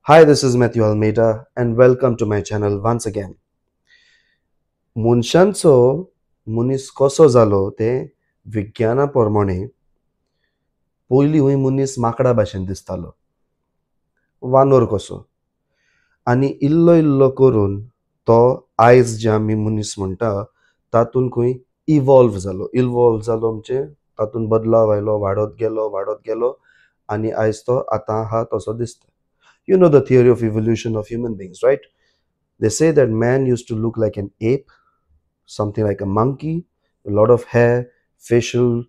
Hi, this is Matthew Almeida, and welcome to my channel once again. मनशांचो मनीस कसो जालो ते विज्ञाना प्रमाणे पयलीं हुंय मनीस माकडा भाशेन दिसतालो, वानर कसो. आनी इल्लो इल्लो करून तो आयज जे आमी मनीस म्हणटा तातूंत खंय इवॉल्व जालो म्हणजे तातूंत बदलाव आयलो, वाडत गेलो आनी आयज तो आतां आहा तसो दिसता. You know the theory of evolution of human beings, right? They say that man used to look like an ape, something like a monkey, a lot of hair, facial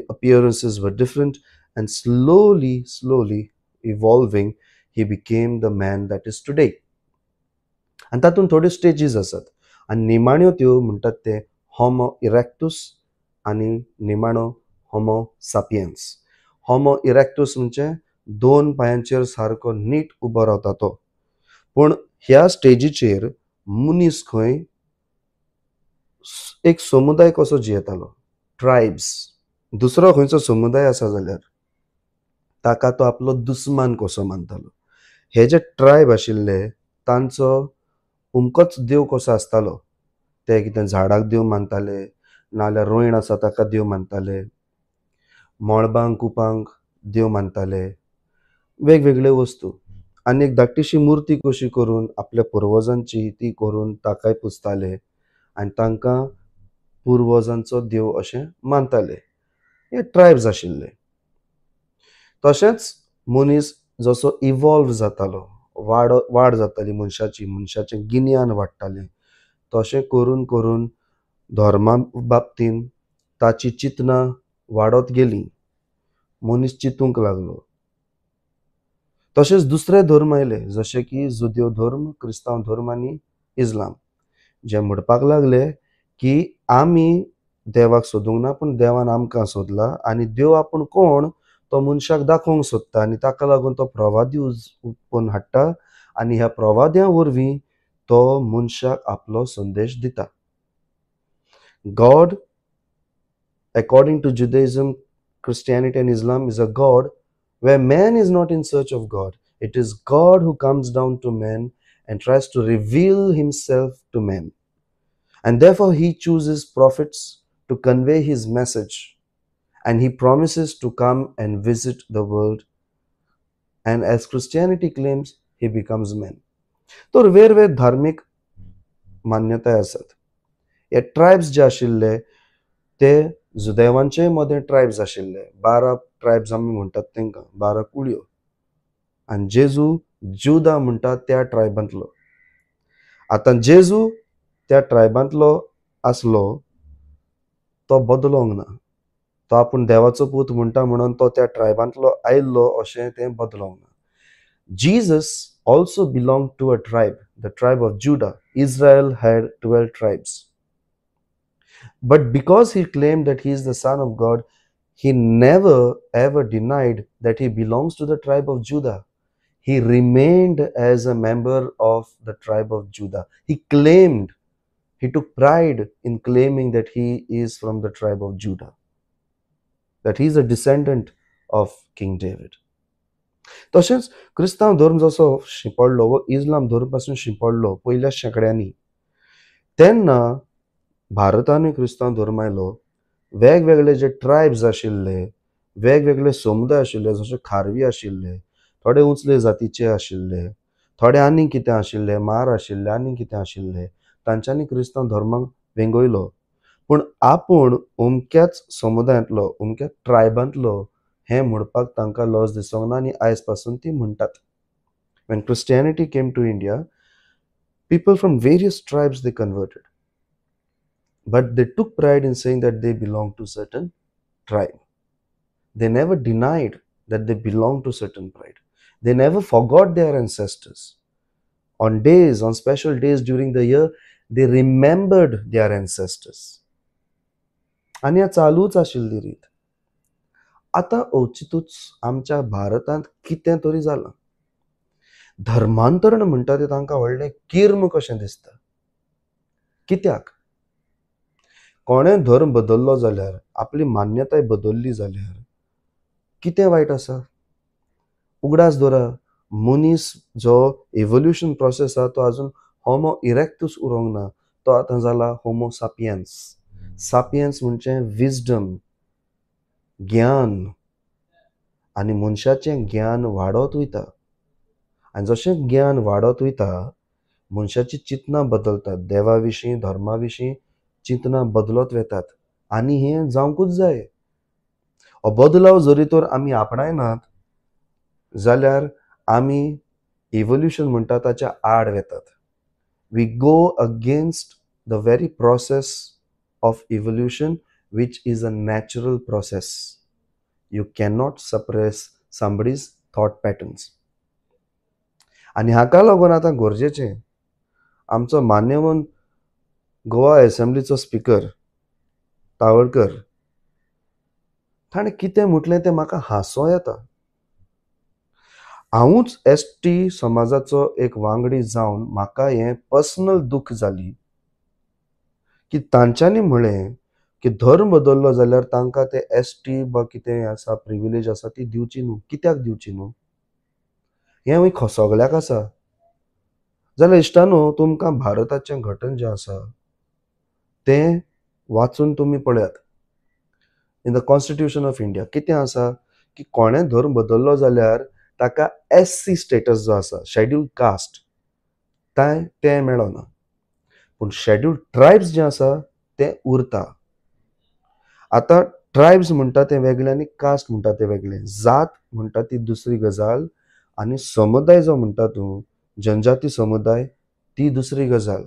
appearances were different, and slowly evolving, he became the man that is today. आनी तातूंत थोड्यो स्टेजीस आसात आनी निमाण्यो त्यो म्हणटात ते homo इरेक्टूस आनी निमाणो होमो सापियन्स. होमो इरेक्टूस म्हणजे 2 पांयांचेर सारको नीट उबो रावता तो. पूण ह्या स्टेजीचेर मनीस खंय एक समुदाय कसो जियेतालो, ट्रायब्स. दुसरो खंयचो समुदाय आसा जाल्यार ताका तो आपलो दुस्मान कसो मानतालो. हे जे ट्रायब आशिल्ले तांचो उमकोच देव कसो आसतालो. ते कितें झाडाक देव मानताले, नाजाल्यार रोयण आसा ताका देव मानताले, मळबांक कुपांक देव मानताले, वेगवेगळ्यो वस्तू. आनी एक धाकटीशी मुर्ती कशी करून आपल्या पुर्वजांची ती करून ताकाय पुजताले आनी तांकां पुर्वजांचो देव अशें मानताले. हे ट्रायब्स आशिल्ले. तशेंच मनीस जसो इवॉल्व जातालो, वाड जाताली मनशाचें गिन्यान वाडटालें, तशें करून करून धर्मा बाबतीन ताची चिंतना वाडत गेली. मनीस चिंतूंक लागलो. तशेंच दुसरे धर्म आयले, जशे की जुदेव धर्म, क्रिस्तांव धर्म आनी इस्लाम, जे म्हणपाक लागले की आमी देवाक सोदूंक ना, पूण देवान आमकां सोदला आनी देव आपूण कोण तो मनशाक दाखोवंक सोदता आनी ताका लागून तो प्रवादी उत्पन्न हाडटा आनी ह्या प्रवाद्या वरवीं तो मनशाक आपलो संदेश दिता. God, according to Judaism, Christianity and Islam, is a God where man is not in search of God. It is God who comes down to man and tries to reveal himself to man. And therefore he chooses prophets to convey his message. And he promises to come and visit the world. And as Christianity claims, he becomes man. तर वेगवेगळे धार्मीक मान्यताय आसात. हे tribes जे आशिल्ले ते जुदेवांचे मदें ट्रायब्स आशिल्ले. 12 ट्रायब्स आमी म्हणटात तांकां, 12 कुळयो. आनी जेजू जुदा म्हणटा त्या ट्रायबांतलो. आतां जेजू त्या ट्रायबांतलो आसलो तो बदलोंक ना. तो आपूण देवाचो पूत म्हणटा म्हणून तो त्या ट्रायबांतलो आयिल्लो अशें तें बदलोंक ना. Jesus also belonged to a tribe, the tribe of Judah. Israel had 12 tribes. But because he claimed that he is the son of God, he never ever denied that he belongs to the tribe of Judah. He remained as a member of the tribe of Judah. He took pride in claiming that he is from the tribe of Judah, that he is a descendant of King David. तशेंच क्रिस्तांव धर्म जसो शिंपडलो व इस्लाम धर्म पासून शिंपडलो पयल्या शेंकड्यांनी, तेन्ना भारतानूय क्रिस्तांव धर्म आयलो. वेगवेगळे जे ट्रायब्स आशिल्ले, वेगवेगळे समुदाय आशिल्ले, जशे खारवी आशिल्ले, थोडे उंचले जातीचे आशिल्ले, थोडे आनी कितें आशिल्ले, मार आशिल्ले, आनी कितें आशिल्ले, तांच्यांनी क्रिस्तांव धर्माक वेंगयलो. पूण आपूण अमक्याच समुदायांतलो, अमक्याच ट्रायबांतलो हें म्हणपाक तांकां लज दिसोंक ना आनी आयज पासून ती म्हणटात. When Christianity came to India, people from various tribes they converted. But they took pride in saying that they belong to certain tribe. They never denied that they belong to certain tribe. They never forgot their ancestors. On special days during the year, they remembered their ancestors. आनी ह्या चालूच आशिल्ली रीत. आतां अवचितूच आमच्या भारतांत कितें तरी जालां. धर्मांतरण म्हणटा तें तांकां व्हडलें किर्म कशें दिसता. कित्याक? कोणें धर्म बदल्लो जाल्यार, आपली मान्यताय बदल्ली जाल्यार कितें वायट आसा? उगडास धरा, मनीस जो इव्होल्युशन प्रोसेस आहा तो अजून होमो इरेक्टूस उरोंक ना. तो आतां जाला होमो सापियन्स. सापियन्स म्हणजे विजडम, ज्ञान, आनी मनशाचें ज्ञान वाडत वयता. आनी जशें ज्ञान वाडत वयता मनशाची चिंतना बदलतात. देवा विशीं, धर्मा विशीं चिंतना बदलत वेतात. आनी हें जावंकूच जाय. हो बदलाव जरी तर आमी आपणायनात जाल्यार आमी इव्होल्युशन म्हणटा ताच्या आड वेतात. We go against the very process of evolution which is a natural process. You cannot suppress somebody's thought patterns. आनी हाका लागून आतां गरजेचें आमचो मान्यवन गोवा असेंब्लीचो स्पीकर तावडकर ताणें कितें म्हटलें तें म्हाका हांसो येता. हांवूच एसटी समाजाचो एक वांगडी जावन म्हाका हें पर्सनल दूख जाली की तांच्यांनी म्हळें की धर्म बदललो जाल्यार तांकां ते एसटी वा कितें आसा प्रिविलेज आसा ती दिवची न्हू. कित्याक दिवची न्हू? हें हूंय खोसोगल्याक आसा. जाल्यार इश्टानो, तुमकां भारताचें घटन जें आसा तें वाचून तुमी पळयात. In the constitution of India कितें आसा की कोणें धर्म बदललो जाल्यार ताका SC स्टेटस जो आसा, शेड्यूल्ड कास्ट, तें मेळना. पूण शेड्यूल्ड ट्रायब्स जें आसा तें उरता. आतां ट्रायब्स म्हणटा तें वेगळें आनी कास्ट म्हणटा तें वेगळें. जात म्हणटा ती दुसरी गजाल आनी समुदाय जो म्हणटा तूं, जनजाती समुदाय, ती दुसरी गजाल.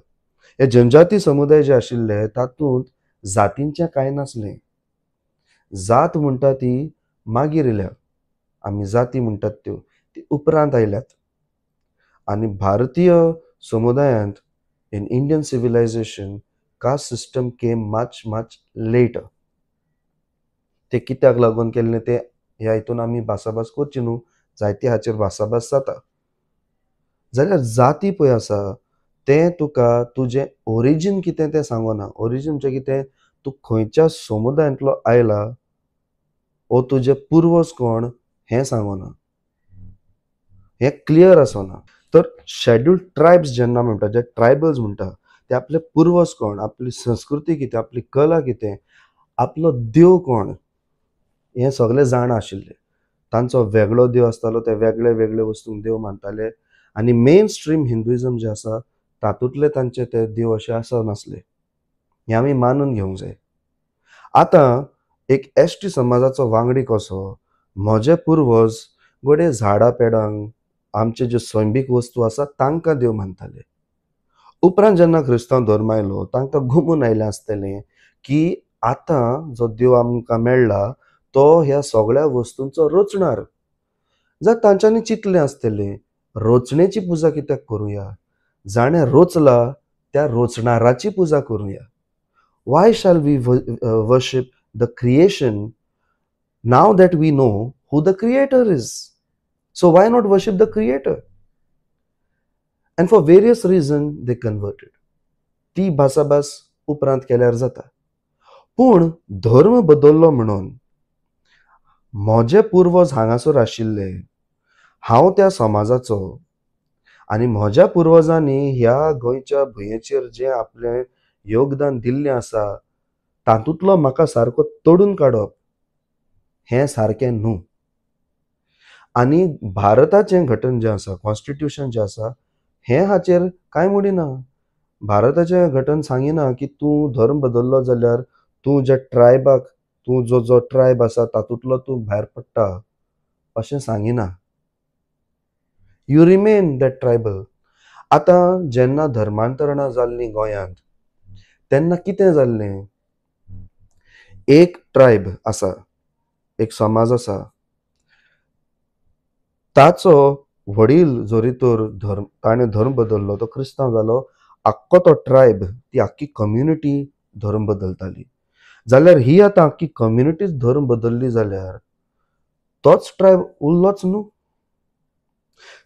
हे जनजाती समुदाय जे आशिल्ले तातूंत जातींचें कांय नासलें. जात म्हणटा ती मागीर येयल्या. आमी जाती म्हणटात त्यो ती उपरांत आयल्यात. आनी भारतीय समुदायांत in Indian civilisation caste system came much later. ते कित्याक लागून केल्लें तें ह्या हितून आमी भासाभास करची न्हू. जायते हाचेर भासाभास जाता. जाल्यार जाती पळय आसा तें तुका तुजें ओरिजीन कितें तें सांगना. ओरिजीन म्हणजे कितें, तूं खंयच्या समुदायांतलो आयला वो तुजे पुर्वज कोण हें सांगना. हें क्लियर आसना. तर शेड्यूल्ड ट्रायब्स जेन्ना म्हणटा, जे ट्रायबल्स म्हणटा ते आपले पुर्वज कोण, आपली संस्कृती कितें, आपली कला कितें, आपलो देव कोण हें सगळें जाण आशिल्लें. तांचो वेगळो देव आसतालो. ते वेगळे वेगळे वस्तूंक देव मानताले. आनी मेन स्ट्रीम हिंदुइजम जें आसा तातूंतले तांचे ते देव अशे आसनासले. हें आमी मानून घेवंक जाय. आतां एक एसटी समाजाचो वांगडी कसो, म्हजे पुर्वज घोडये झाडां पेडांक आमचे ज्यो सैमीक वस्तू आसा तांकां देव मानताले. उपरांत जेन्ना क्रिस्तांव धर्म आयलो तांकां घुमून आयलें आसतलें की आतां जो देव आमकां मेळ्ळा तो ह्या सगळ्या वस्तूंचो रचणार. जाल्यार तांच्यांनी चिंतलें आसतलें रचणेची पुजा कित्याक करुया. जाणें रोचला त्या रोचणाराची पुजा करुया. Why shall we worship the creation now that we know who the creator is. So why not worship the creator. And for various reasons they converted. ती भासाभास उपरांत केल्यार जाता. पूण धर्म बदललो म्हणून म्हजे पुर्वज हांगासर आशिल्ले, हांव त्या समाजाचो आनी म्हज्या पुर्वजांनी ह्या गोंयच्या भुंयेचेर जें आपलें योगदान दिल्लें आसा तातूंतलो म्हाका सारको तोडून काडप हें सारकें न्हू. आनी भारताचें घटन जें आसा, कॉन्स्टिट्यूशन जें आसा हें हाचेर कांय म्हणिना. भारताचें घटन सांगिना की तूं धर्म बदललो जाल्यार तूं ज्या ट्रायबाक, तूं जो ट्रायब आसा तातूंतलो तूं भायर पडटा अशें सांगिना. You remain that tribal. आतां जेन्ना धर्मांतरणां जाल्लीं गोंयांत तेन्ना कितें जाल्लें, एक ट्रायब आसा, एक समाज आसा, ताचो वडील जरी तर ताणें धर्म बदललो, तो क्रिस्तांव जालो, आख्खो तो ट्रायब, ती आख्खी कम्युनिटी धर्म बदलताली. जाल्यार ही आतां आख्खी कम्युनिटीच धर्म बदलली जाल्यार तोच ट्रायब उरलोच न्हू.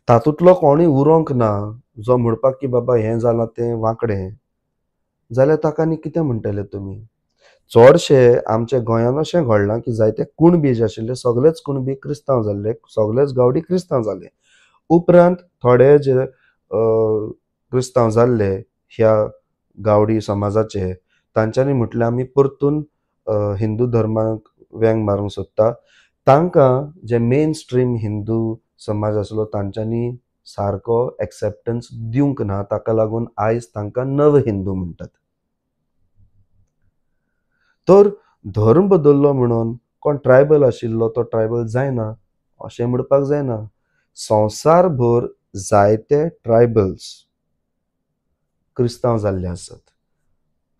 तातूंतलो कोणूय उरोंक ना जो म्हणपाक की बाबा हें जालां तें वांकडें, जाल्यार ताका आनी कितें म्हणटले तुमी. चडशे आमच्या गोंयांत अशें घडलां की जायते कुणबी जे आशिल्ले सगळेच कुणबी क्रिस्तांव जाल्ले, सगळेच गावडी क्रिस्तांव जाले. उपरांत थोडे जे क्रिस्तांव जाल्ले ह्या गावडी समाजाचे तांच्यांनी म्हटलें आमी परतून हिंदू धर्माक व्यंग मारूंक सोदता. तांकां जे मेन स्ट्रीम हिंदू समाज आसलो तांच्यांनी सारको एक्सेप्टन्स दिवंक ना, ताका लागून आयज तांकां नव हिंदू म्हणटात. तर धर्म बदल्लो म्हणून कोण ट्रायबल आशिल्लो तो ट्रायबल जायना अशें म्हणपाक जायना. संवसारभर जायते ट्रायबल्स क्रिस्तांव जाल्ले आसात.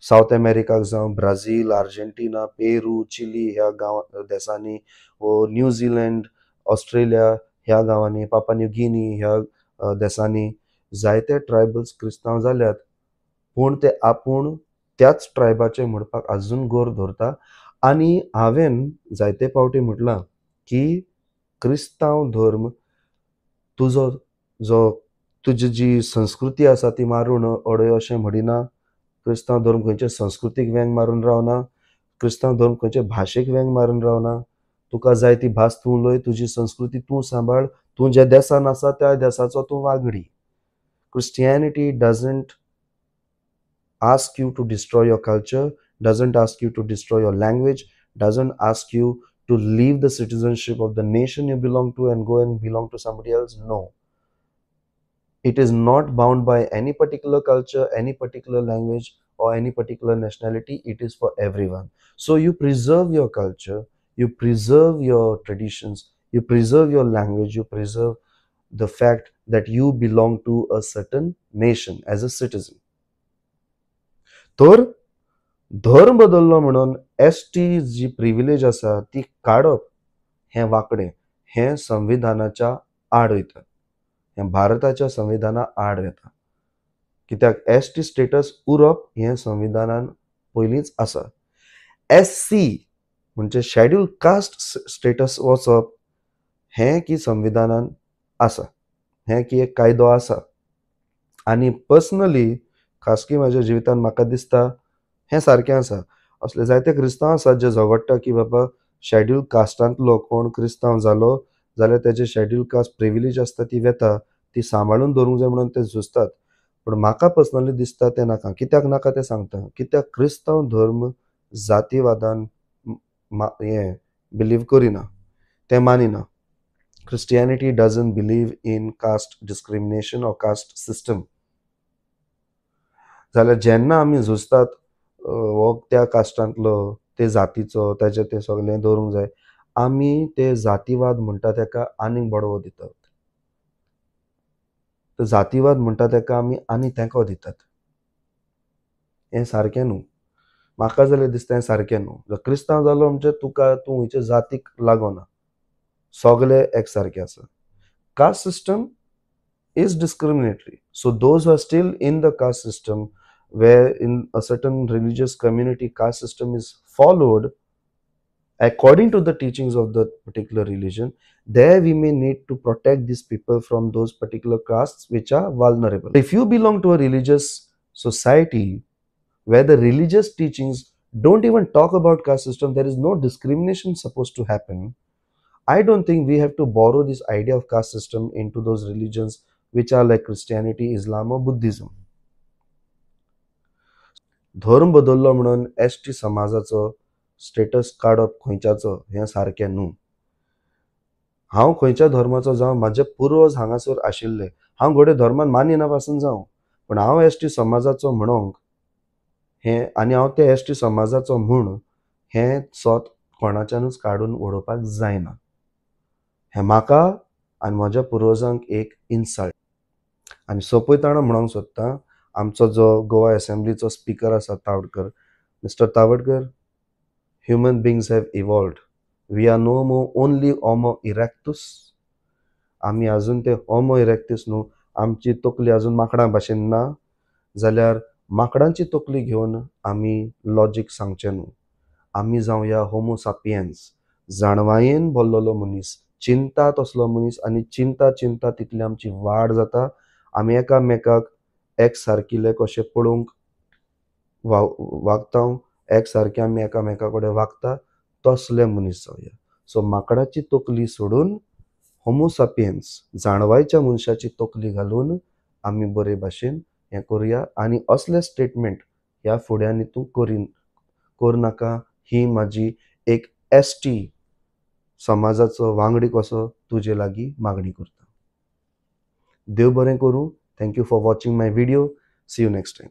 सावथ अमेरिकाक जावं ब्राझील, अर्जेंटिना, पेरू, चिली ह्या देशांनी, वो न्यूझीलंड, ऑस्ट्रेलिया ह्या गांवांनी, पापा न्यू गिनी ह्या देशांनी जायते ट्रायबल्स क्रिस्तांव जाल्यात. पूण ते आपूण त्याच ट्रायबाचे म्हणपाक आजून गोर धरता. आनी हांवें जायते फावटी म्हटलां की क्रिस्तांव धर्म तुजी जी संस्कृती आसा ती मारून अडय अशें म्हणिना. क्रिस्तांव धर्म खंयचे संस्कृतीक व्यंग मारून रावना. क्रिस्तांव धर्म खंयचे भाशेक व्यंग मारून रावना. तुका जाय ती भास तूं उलय, तुजी संस्कृती तूं सांबाळ, तूं ज्या देशान आसा त्या देशाचो तूं वागडी. Christianity doesn't ask you to destroy your culture, doesn't ask you to destroy your language, doesn't ask you to leave the citizenship of the nation you belong to and go and belong to somebody else. No. It is not bound by any particular culture, any particular language, or any particular nationality. It is for everyone. So you preserve your culture, you preserve your traditions, you preserve your language, you preserve the fact that you belong to a certain nation as a citizen. तर धर्म बदल्लो म्हणून ST जी privilege आसा ती काडप हें वांकडें, हें संविधानाच्या आड वयता, हें भारताच्या संविधाना आड येता. कित्याक एसटी स्टेटस उरप हें संविधानान पयलींच आसा. एससी म्हणजे शेड्यूल कास्ट स्टेटस वचप हें की संविधानान आसा, हें की एक कायदो आसा. आनी पर्सनली खासगी म्हाज्या जिवितान म्हाका दिसता हें सारकें आसा. असले जायते क्रिस्तांव आसात जे झगडटा की बाबा शेड्यूल कास्टांतलो कोण क्रिस्तांव जालो जाल्यार तेजे शेड्यूल कास्ट प्रिविलेज आसता ती वेता, ती सांबाळून दवरूंक जाय म्हणून ते झुजतात. पूण म्हाका पर्सनली दिसता तें नाका. कित्याक नाका तें सांगता. कित्याक क्रिस्तांव धर्म जातीवादान हें बिलीव करिना, तें मानिना. Christianity doesn't believe in caste discrimination or caste system. जाल्यार जेन्ना आमी झुजतात हो त्या कास्टांतलो, ते जातीचो, तेजें तें सगळें दवरूंक जाय, आमी ते जातीवाद म्हणटा तेका आनीक बडवो दितात. तो जातीवाद म्हणटा तेका आमी आनी तेंको दितात. हें सारकें न्हू. म्हाका जाल्यार दिसता हें सारकें न्हू. जर क्रिस्तांव जालो म्हणजे तूं खंयच्या जातीक लागोना. सगळे एकसारके आसा. Caste system is discriminatory. So those who are still in the caste system, where in a certain religious community caste system is followed according to the teachings of the particular religion, there we may need to protect these people from those particular castes which are vulnerable. If you belong to a religious society where the religious teachings don't even talk about caste system, there is no discrimination supposed to happen. I don't think we have to borrow this idea of caste system into those religions which are like Christianity, Islam or Buddhism. धर्म बदल्लो म्हणून ST समाजाचो status काडप खंयच्याचो हें सारकें न्हू. हांव खंयच्या धर्माचो जावं, म्हाजे पुर्वज हांगासर आशिल्ले, हांव घोडे धर्मान मानिना पासून जावं, पूण हांव एसटी समाजाचो म्हणोंक हें आनी हांव त्या एसटी समाजाचो म्हूण हें सोत कोणाच्यानूच काडून उडोवपाक जायना. हें म्हाका आनी म्हज्या पुर्वजांक एक इन्सल्ट. आनी सोंपयताना म्हणोंक सोदतां, आमचो जो गोवा असेंब्लीचो स्पिकर आसा Tawadkar, mister Tawadkar, human beings have evolved. We are no more only homo erectus. आमी आजून ते होमो इरेक्टस न्हू. आमची तकली आजून माकडां भाशेन ना. जाल्यार माकडांची तकली घेवन आमी लॉजीक सांगचें न्हू. आमी जावया होमो सापियन्स, जाणवायेन भरलेलो मनीस, चिंता तसलो मनीस, आनी चिंता चिंता तितली आमची वाड जाता. आमी एकामेकाक एक सारकिले कशें पळोवंक वागता, एक सारके आमी एकामेका कडेन वागता, तसले मनीस जावया. सो माकडाची तकली सोडून होमोसापियन्स जाणवायच्या मनशाची तकली घालून आमी बरे भाशेन हें करुया आनी असले स्टेटमेंट ह्या फुड्यान करूं नाका ही म्हाजी एक एसटी समाजाचो वांगडी कसो तुजे लागीं मागणी करता. देव बरें करूं. Thank you for watching my video. See you next time.